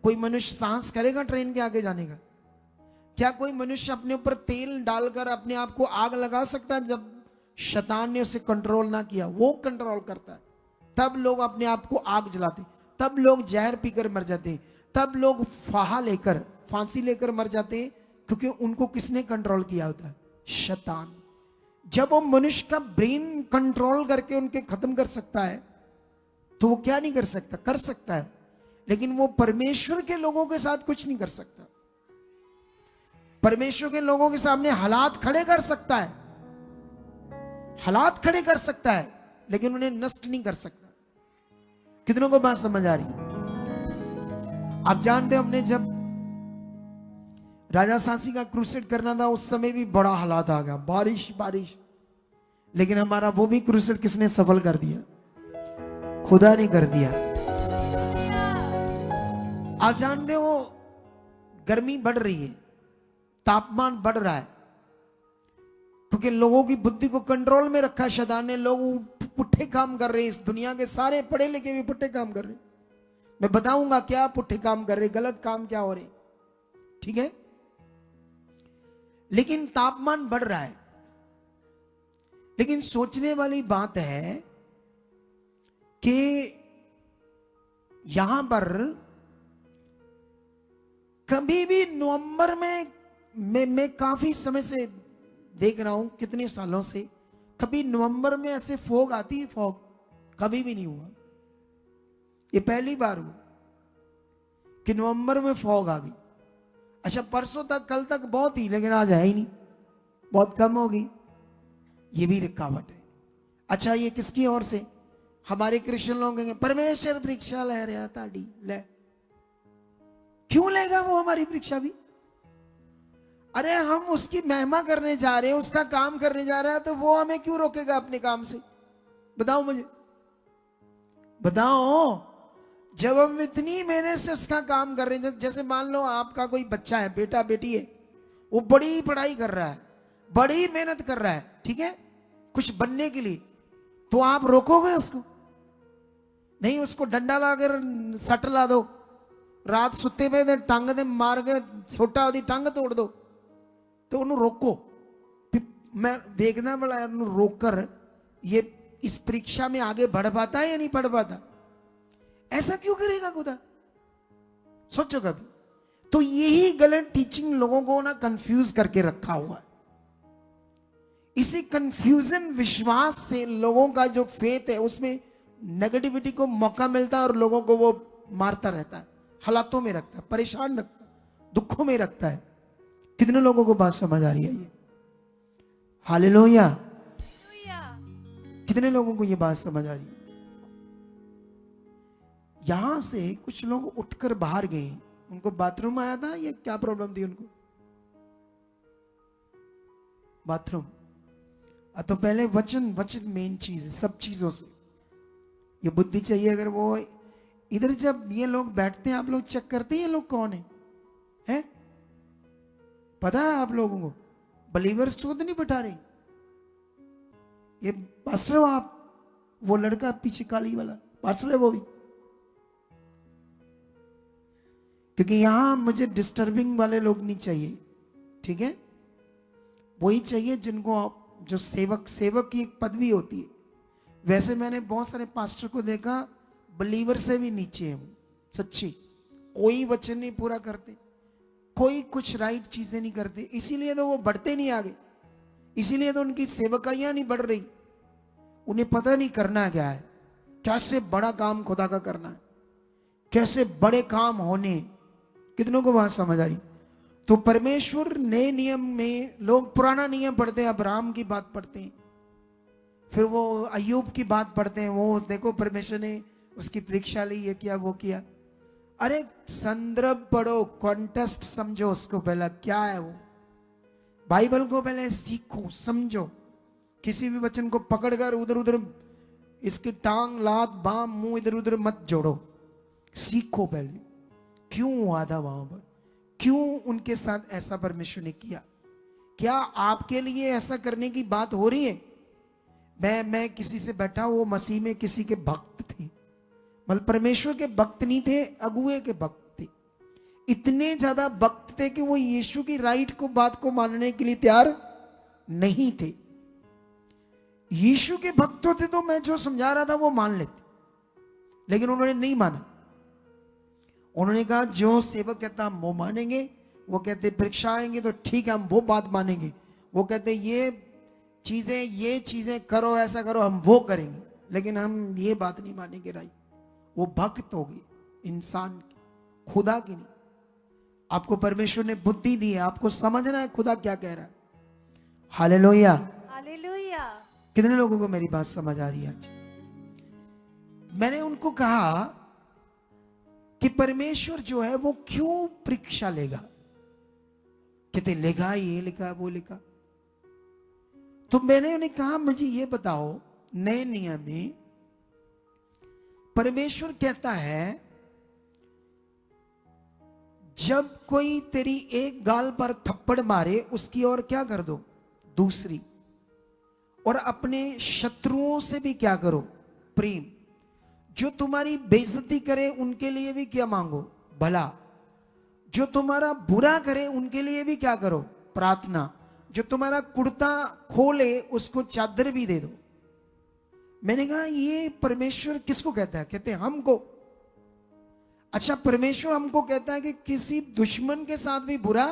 Speaker 1: कोई मनुष्य साहस करेगा ट्रेन के आगे जाने का? क्या कोई मनुष्य अपने ऊपर तेल डालकर अपने आप को आग लगा सकता है? जब शैतान ने उसे कंट्रोल ना किया, वो कंट्रोल करता है, तब लोग अपने आप को आग जलाते, तब लोग जहर पीकर मर जाते, तब लोग फांसी लेकर मर जाते हैं, क्योंकि उनको किसने कंट्रोल किया होता है? शैतान। जब वो मनुष्य का ब्रेन कंट्रोल करके उनके खत्म कर सकता है, तो वो क्या नहीं कर सकता? कर सकता है, लेकिन वो परमेश्वर के लोगों के साथ कुछ नहीं कर सकता। परमेश्वर के लोगों के सामने हालात खड़े कर सकता है, हालात खड़े कर सकता है, लेकिन उन्हें नष्ट नहीं कर सकता। कितनों को बात समझ आ रही? आप जानते हो, हमने जब राजा सांसी का क्रूसेड करना था, उस समय भी बड़ा हालात आ गया, बारिश बारिश, लेकिन हमारा वो भी क्रूसेड किसने सफल कर दिया? खुदा ने कर दिया। आप जानते हो, गर्मी बढ़ रही है, तापमान बढ़ रहा है, क्योंकि लोगों की बुद्धि को कंट्रोल में रखा है शैतान ने। लोग पुट्ठे काम कर रहे हैं, इस दुनिया के सारे पढ़े लिखे भी पुट्ठे काम कर रहे हैं। मैं बताऊंगा क्या पुट्ठे काम कर रहे, गलत काम क्या हो रहे, ठीक है? लेकिन तापमान बढ़ रहा है। लेकिन सोचने वाली बात है कि यहां पर कभी भी नवंबर में, मैं काफी समय से देख रहा हूं, कितने सालों से, कभी नवंबर में ऐसे फॉग आती है? फॉग कभी भी नहीं हुआ। ये पहली बार हुआ कि नवंबर में फॉग आ गई। अच्छा, परसों तक, कल तक बहुत ही, लेकिन आज है ही नहीं, बहुत कम हो गई। ये भी रुकावट है। अच्छा, ये किसकी ओर से? हमारे क्रिश्चियन लोग कहेंगे परमेश्वर परीक्षा ले रहा ताड़ी ले। क्यों लेगा वो हमारी परीक्षा भी? अरे हम उसकी महिमा करने जा रहे हैं, उसका काम करने जा रहे हैं, तो वो हमें क्यों रोकेगा अपने काम से? बताओ मुझे, बताओ। जब हम इतनी मेहनत से उसका काम कर रहे हैं, जैसे मान लो आपका कोई बच्चा है, बेटा बेटी है, वो बड़ी पढ़ाई कर रहा है, बड़ी मेहनत कर रहा है, ठीक है, कुछ बनने के लिए, तो आप रोकोगे उसको? नहीं, उसको डंडा लाकर सट ला दो, रात सुते पे टंग दे मार के छोटा ओदी टंग तोड़ दो, तो उन्हें रोको। मैं देखना बड़ा रोक कर ये इस परीक्षा में आगे बढ़ पाता है या नहीं बढ़ पाता? ऐसा क्यों करेगा खुदा? सोचो कभी। तो यही गलत टीचिंग लोगों को ना कंफ्यूज करके रखा हुआ है। इसी कंफ्यूजन विश्वास से लोगों का जो फेथ है, उसमें नेगेटिविटी को मौका मिलता है और लोगों को वो मारता रहता है, हालातों में रखता है, परेशान रखता है, दुखों में रखता है। कितने लोगों को बात समझ आ रही है? ये हालेलुया। कितने लोगों को ये बात समझ आ रही है? यहां से कुछ लोग उठकर बाहर गए, उनको बाथरूम आया था, ये क्या प्रॉब्लम थी उनको? बाथरूम। तो पहले वचन, वचन मेन चीज है सब चीजों से। ये बुद्धि चाहिए। अगर वो इधर जब ये लोग बैठते हैं, आप लोग चेक करते हैं ये लोग कौन है? पता है आप लोगों को? बिलीवर्स को तो नहीं बैठा रहे ये पास्टर हो आप? वो लड़का पीछे काली वाला पास्टर है वो भी? क्योंकि यहां मुझे डिस्टर्बिंग वाले लोग नहीं चाहिए, ठीक है? वही चाहिए जिनको, जो सेवक, सेवक की एक पदवी होती है। वैसे मैंने बहुत सारे पास्टर को देखा बिलीवर से भी नीचे है, सच्ची। कोई वचन नहीं पूरा करते, कोई कुछ राइट चीजें नहीं करते, इसीलिए तो वो बढ़ते नहीं आगे, इसीलिए तो उनकी सेवकाइयां नहीं बढ़ रही। उन्हें पता नहीं करना क्या है, कैसे बड़ा काम खुदा का करना है, कैसे बड़े काम होने। कितनों को बात समझ आ रही? तो परमेश्वर नए नियम में लोग पुराना नियम पढ़ते हैं, अब्राहम की बात पढ़ते हैं, फिर वो अय्यूब की बात पढ़ते हैं, वो देखो परमेश्वर ने उसकी परीक्षा ली, ये किया वो किया। अरे संदर्भ पढ़ो, कॉन्टेक्स्ट समझो उसको, पहला क्या है वो, बाइबल को पहले सीखो समझो। किसी भी वचन को पकड़कर उधर उधर इसकी टांग लात बाम मुंह इधर उधर मत जोड़ो, सीखो पहले क्यों हुआ था वहां पर, क्यों उनके साथ ऐसा परमेश्वर ने किया, क्या आपके लिए ऐसा करने की बात हो रही है? मैं किसी से बैठा, वो मसीह में किसी के भक्त थे, मतलब परमेश्वर के भक्त नहीं थे, अगुए के भक्त थे। इतने ज्यादा भक्त थे कि वो यीशु की राइट को बात को मानने के लिए तैयार नहीं थे। यीशु के भक्त होते तो मैं जो समझा रहा था वो मान लेते, लेकिन उन्होंने नहीं माना। उन्होंने कहा जो सेवक कहता हम वो मानेंगे, वो कहते परीक्षा आएंगे तो ठीक है हम वो बात मानेंगे, वो कहते ये चीजें करो, ऐसा करो, हम वो करेंगे, लेकिन हम ये बात नहीं मानेंगे। राइट, वो भक्त होगी इंसान की, खुदा की नहीं। आपको परमेश्वर ने बुद्धि दी है, आपको समझना है खुदा क्या कह रहा है। Hallelujah,
Speaker 2: hallelujah.
Speaker 1: कितने लोगों को मेरी बात समझ आ रही है आज? मैंने उनको कहा कि परमेश्वर जो है वो क्यों परीक्षा लेगा? कहते लेगा, ये लिखा वो लिखा। तो मैंने उन्हें कहा मुझे ये बताओ, नए नियम में परमेश्वर कहता है जब कोई तेरी एक गाल पर थप्पड़ मारे उसकी ओर क्या कर दो? दूसरी। और अपने शत्रुओं से भी क्या करो? प्रेम। जो तुम्हारी बेइज्जती करे उनके लिए भी क्या मांगो? भला। जो तुम्हारा बुरा करे उनके लिए भी क्या करो? प्रार्थना। जो तुम्हारा कुर्ता खोले उसको चादर भी दे दो। मैंने कहा ये परमेश्वर किसको कहता है? कहते हैं हमको। अच्छा, परमेश्वर हमको कहता है कि किसी दुश्मन के साथ भी बुरा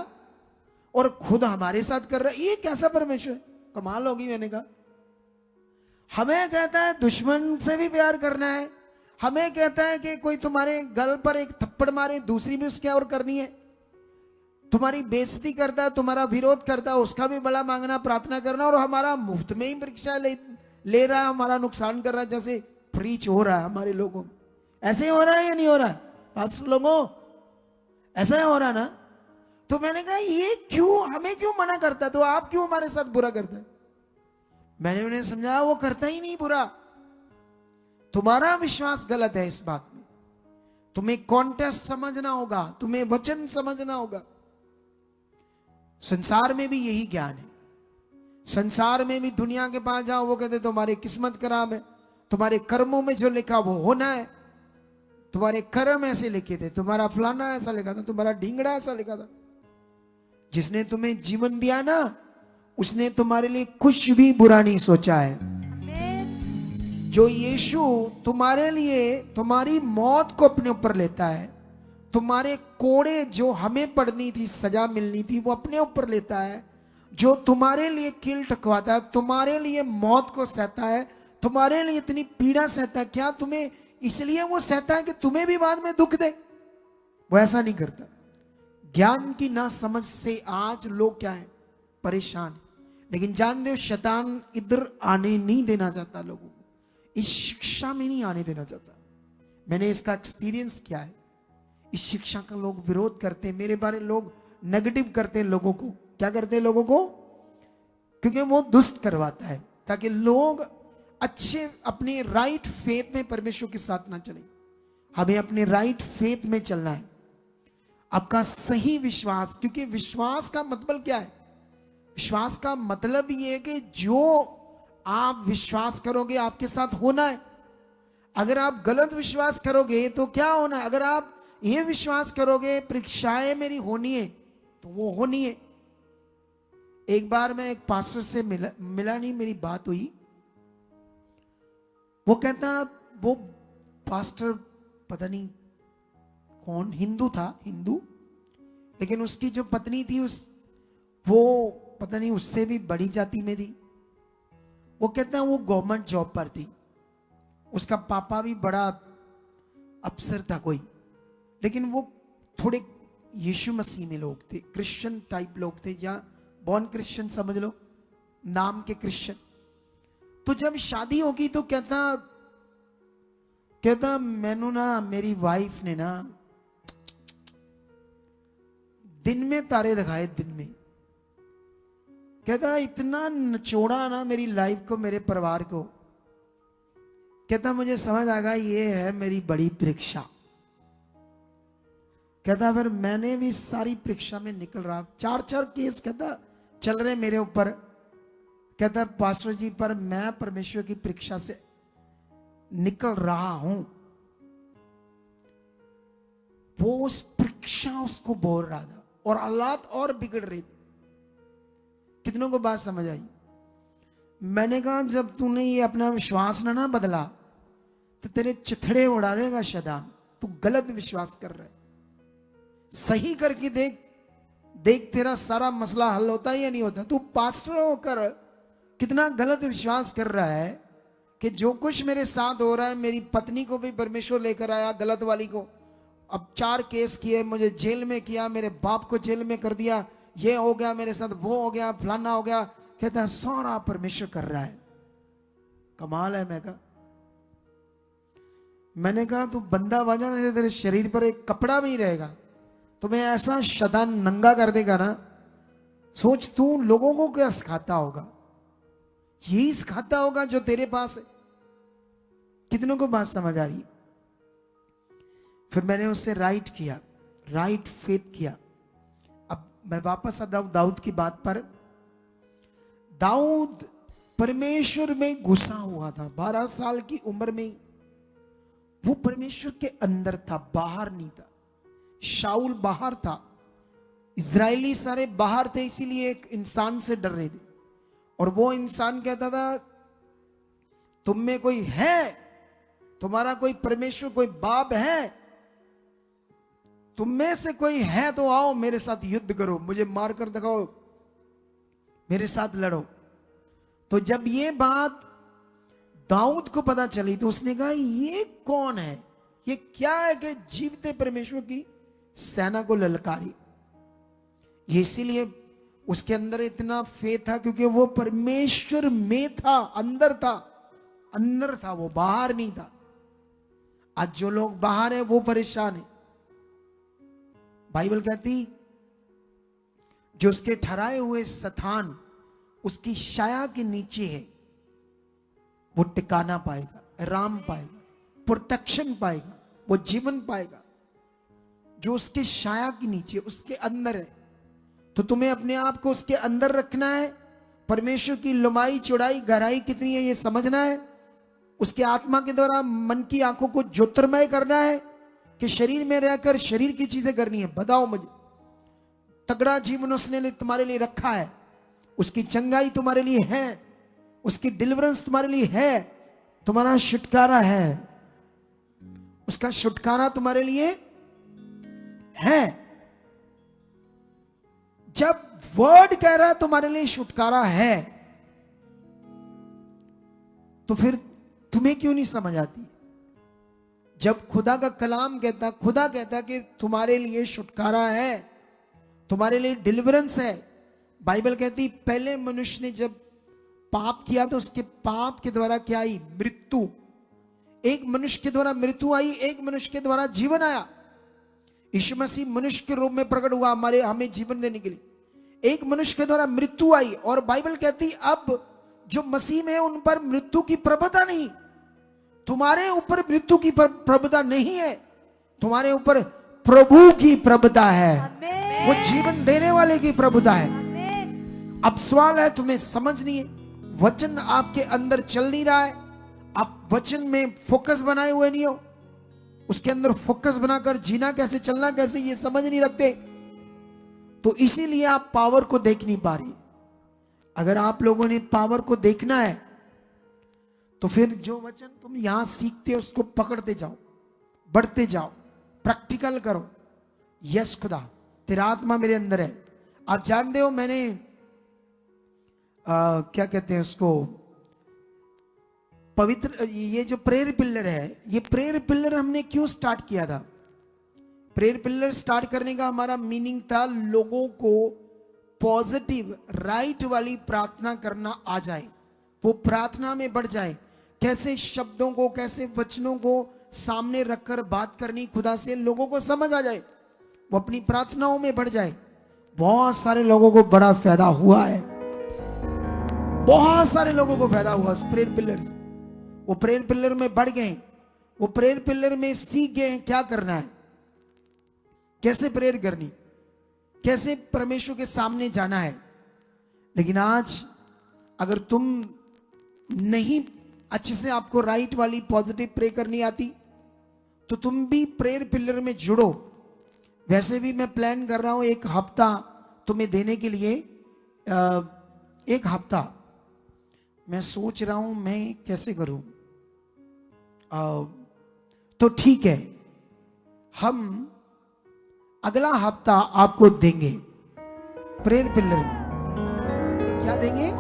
Speaker 1: और खुद हमारे साथ कर रहा है, ये कैसा परमेश्वर? कमाल होगी। मैंने कहा हमें कहता है दुश्मन से भी प्यार करना है, हमें कहता है कि कोई तुम्हारे गल पर एक थप्पड़ मारे दूसरी भी उसके और करनी है, तुम्हारी बेइज्जती करता है, तुम्हारा विरोध करता है, उसका भी भला मांगना, प्रार्थना करना, और हमारा मुफ्त में ही परीक्षा ले रहा है, हमारा नुकसान कर रहा है, जैसे प्रीच हो रहा है हमारे लोगों में। ऐसे हो रहा है या नहीं हो रहा है पास्टर लोगों? ऐसा ही हो रहा है ना? तो मैंने कहा ये क्यों, हमें क्यों मना करता है? तो आप क्यों हमारे साथ बुरा करते हैं? मैंने उन्हें समझाया वो करता ही नहीं बुरा, तुम्हारा विश्वास गलत है इस बात में। तुम्हें कॉन्टेस्ट समझना होगा, तुम्हें वचन समझना होगा। संसार में भी यही ज्ञान है। संसार में भी दुनिया के पास जाओ, वो कहते तुम्हारी किस्मत खराब है, तुम्हारे कर्मों में जो लिखा वो होना है, तुम्हारे कर्म ऐसे लिखे थे, तुम्हारा फलाना ऐसा लिखा था, तुम्हारा ढींगड़ा ऐसा लिखा था। जिसने तुम्हें जीवन दिया ना, उसने तुम्हारे लिए कुछ भी बुरा नहीं सोचा है। जो यीशु तुम्हारे लिए तुम्हारी मौत को अपने ऊपर लेता है, तुम्हारे कोड़े जो हमें पड़नी थी, सजा मिलनी थी, वो अपने ऊपर लेता है। जो तुम्हारे लिए कील टकवाता है, तुम्हारे लिए मौत को सहता है, तुम्हारे लिए इतनी पीड़ा सहता है, क्या तुम्हें इसलिए वो सहता है कि तुम्हें भी बाद में दुख दे? वो ऐसा नहीं करता। ज्ञान की ना समझ से आज लोग क्या है? परेशान। लेकिन जान दो शैतान इधर आने नहीं देना चाहता, लोगों को इस शिक्षा में नहीं आने देना चाहता। मैंने इसका एक्सपीरियंस किया है। इस शिक्षा का लोग विरोध करते हैं, मेरे बारे लोग नेगेटिव करते हैं लोगों को। क्या करते हैं लोगों को? क्योंकि वो दुष्ट करवाता है, ताकि लोग अच्छे अपने राइट फेथ में परमेश्वर के साथ ना चले। हमें अपने राइट फेथ में चलना है, आपका सही विश्वास। क्योंकि विश्वास का मतलब क्या है? विश्वास का मतलब ये है कि जो आप विश्वास करोगे आपके साथ होना है। अगर आप गलत विश्वास करोगे तो क्या होना है? अगर आप ये विश्वास करोगे परीक्षाएं मेरी होनी है, तो वो होनी है। एक बार मैं एक पास्टर से मिला नहीं, मेरी बात हुई। वो कहता, वो पास्टर पता नहीं कौन, हिंदू था, हिंदू, लेकिन उसकी जो पत्नी थी वो पता नहीं उससे भी बड़ी जाति में थी। वो कहता है वो गवर्नमेंट जॉब पर थी, उसका पापा भी बड़ा अफसर था कोई, लेकिन वो थोड़े यीशु मसीह में लोग थे, क्रिश्चियन टाइप लोग थे, या बॉर्न क्रिश्चियन समझ लो, नाम के क्रिश्चियन। तो जब शादी होगी तो कहता मैनू ना मेरी वाइफ ने ना दिन में तारे दिखाए, दिन में। कहता इतना निचोड़ा ना मेरी लाइफ को, मेरे परिवार को। कहता मुझे समझ आ गया ये है मेरी बड़ी परीक्षा। कहता फिर मैंने भी सारी परीक्षा में निकल रहा, 4 केस कहता चल रहे मेरे ऊपर। कहता पास्टर जी पर मैं परमेश्वर की परीक्षा से निकल रहा हूं। वो उस परीक्षा उसको बोल रहा था और हालात और बिगड़ रहे थे। कितनों को बात समझ आई? मैंने कहा जब तूने ये अपना विश्वास ना बदला तो तेरे चिथड़े उड़ा देगा शैतान। तू गलत विश्वास कर रहा है, सही करके देख। देख तेरा सारा मसला हल होता है या नहीं होता। तू पास्टर होकर कितना गलत विश्वास कर रहा है कि जो कुछ मेरे साथ हो रहा है, मेरी पत्नी को भी परमेश्वर लेकर आया, गलत वाली को, अब 4 केस किए, मुझे जेल में किया, मेरे बाप को जेल में कर दिया, ये हो गया मेरे साथ, वो हो गया, फलाना हो गया। कहता है सारा परमेश्वर कर रहा है। कमाल है। मैंने कहा तू बंदा बाजा नहीं दे, तेरे शरीर पर एक कपड़ा भी नहीं रहेगा, तुम्हें ऐसा शैतान नंगा कर देगा ना, सोच तू लोगों को क्या सिखाता होगा। यही सिखाता होगा जो तेरे पास है। कितनों को बात समझ आ रही है? फिर मैंने उससे राइट किया, राइट फेथ किया। अब मैं वापस आता हूं दाऊद की बात पर। दाऊद परमेश्वर में घुसा हुआ था, 12 साल की उम्र में वो परमेश्वर के अंदर था, बाहर नहीं था। शाऊल बाहर था, इजरायली सारे बाहर थे, इसीलिए एक इंसान से डर रहे थे। और वो इंसान कहता था तुम में कोई है, तुम्हारा कोई परमेश्वर, कोई बाप है, तुम में से कोई है तो आओ मेरे साथ युद्ध करो, मुझे मार कर दिखाओ, मेरे साथ लड़ो। तो जब ये बात दाऊद को पता चली तो उसने कहा ये कौन है, ये क्या है कि जीवते परमेश्वर की सेना को ललकारी। इसीलिए उसके अंदर इतना फेथ था क्योंकि वो परमेश्वर में था, अंदर था, अंदर था, वो बाहर नहीं था। आज जो लोग बाहर है वो परेशान है। बाइबल कहती जो उसके ठहराए हुए स्थान उसकी छाया के नीचे है वो टिकाना पाएगा, आराम पाएगा, प्रोटेक्शन पाएगा, वो जीवन पाएगा। जो उसके छाया के नीचे, उसके अंदर है, तो तुम्हें अपने आप को उसके अंदर रखना है। परमेश्वर की लंबाई चौड़ाई गहराई कितनी है ये समझना है। उसके आत्मा के द्वारा मन की आंखों को ज्योतिर्मय करना है कि शरीर में रहकर शरीर की चीजें करनी है। बताओ मुझे, तगड़ा जीवन उसने तुम्हारे लिए रखा है, उसकी चंगाई तुम्हारे लिए है, उसकी डिलीवरेंस तुम्हारे लिए है, तुम्हारा छुटकारा है, उसका छुटकारा तुम्हारे लिए है। जब वर्ड कह रहा है तुम्हारे लिए छुटकारा है तो फिर तुम्हें क्यों नहीं समझ आती? जब खुदा का कलाम कहता, खुदा कहता कि तुम्हारे लिए छुटकारा है, तुम्हारे लिए डिलीवरेंस है। बाइबल कहती पहले मनुष्य ने जब पाप किया तो उसके पाप के द्वारा क्या आई? मृत्यु। एक मनुष्य के द्वारा मृत्यु आई, एक मनुष्य के द्वारा जीवन आया। यीशु मसीह मनुष्य के रूप में प्रकट हुआ हमें जीवन देने के लिए। एक मनुष्य के द्वारा मृत्यु आई और बाइबल कहती अब जो मसीह में है उन पर मृत्यु की प्रभुता नहीं। तुम्हारे ऊपर मृत्यु की प्रभुता नहीं है, तुम्हारे ऊपर प्रभु की प्रभुता है, वो जीवन देने वाले की प्रभुता है। अब सवाल है तुम्हें समझ नहीं है, वचन आपके अंदर चल नहीं रहा है, आप वचन में फोकस बनाए हुए नहीं हो, उसके अंदर फोकस बनाकर जीना कैसे, चलना कैसे, ये समझ नहीं रखते, तो इसीलिए आप पावर को देख नहीं पा रही। अगर आप लोगों ने पावर को देखना है तो फिर जो वचन तुम यहां सीखते हो उसको पकड़ते जाओ, बढ़ते जाओ, प्रैक्टिकल करो। यस खुदा तेरा आत्मा मेरे अंदर है। आप जानते हो मैंने क्या कहते हैं उसको, पवित्र, ये जो प्रेयर पिलर है, ये प्रेयर पिलर हमने क्यों स्टार्ट किया था? प्रेयर पिलर स्टार्ट करने का हमारा मीनिंग था लोगों को पॉजिटिव राइट वाली प्रार्थना करना आ जाए, वो प्रार्थना में बढ़ जाए। कैसे शब्दों को, कैसे वचनों को सामने रखकर बात करनी खुदा से, लोगों को समझ आ जाए, वो अपनी प्रार्थनाओं में बढ़ जाए। बहुत सारे लोगों को बड़ा फायदा हुआ है, बहुत सारे लोगों को फायदा हुआ इस प्रेयर पिलर से। वो प्रेयर पिलर में बढ़ गए, वो प्रेयर पिलर में सीख गए क्या करना है, कैसे प्रेयर करनी, कैसे परमेश्वर के सामने जाना है। लेकिन आज अगर तुम नहीं अच्छे से, आपको राइट वाली पॉजिटिव प्रे करनी आती तो तुम भी प्रेयर पिलर में जुड़ो। वैसे भी मैं प्लान कर रहा हूं एक हफ्ता तुम्हें देने के लिए, एक हफ्ता मैं सोच रहा हूं मैं कैसे करूं। तो ठीक है, हम अगला हफ्ता आपको देंगे, प्रेयर पिलर में क्या देंगे?